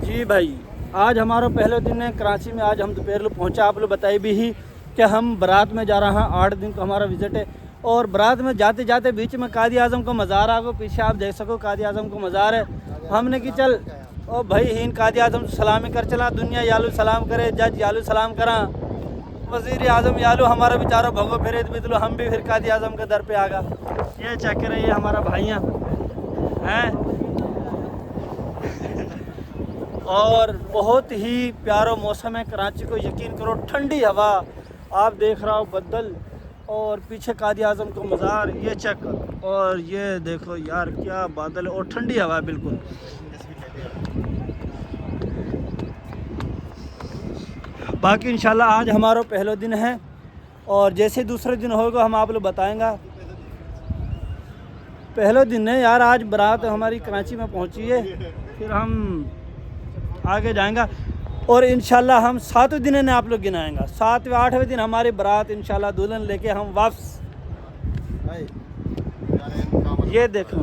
जी भाई, आज हमारा पहले दिन है कराची में। आज हम दोपहर को पहुँचा, आप लोग बताए भी ही कि हम बारात में जा रहे हैं। 8 दिन का हमारा विज़िट है और बारात में जाते जाते बीच में कायद आज़म का मज़ार आ गो। पीछे आप देख सको कायद आज़म का मज़ार है। हमने कि चल ओ भाई हिन कायद आज़म सलामी कर चला, दुनिया यालू सलाम करे, जज यालू सलाम करा, वज़ीर आज़म यालू हमारा बेचारा भगो फिरे बिदलो, हम भी फिर कायद आज़म के दर पे आ गए। ये चेक करें, ये हमारा भाइयाँ हैं और बहुत ही प्यारा मौसम है कराची को। यकीन करो ठंडी हवा, आप देख रहा हो बदल और पीछे कायद आज़म को मज़ार, ये चेक करो। और ये देखो यार क्या बादल है और ठंडी हवा है बिल्कुल। बाकी इंशाल्लाह आज हमारा पहला दिन है और जैसे दूसरे दिन होगा हम आप लोग बताएंगे। पहला दिन है यार, आज बारात हमारी कराची में पहुंची है, फिर हम आगे जाएंगे और इंशाल्लाह हम 7 दिन ने आप लोग गिनाएंगे। 7वें 8वें दिन हमारी बारात इंशाल्लाह दुल्हन लेके हम वापस। ये देखो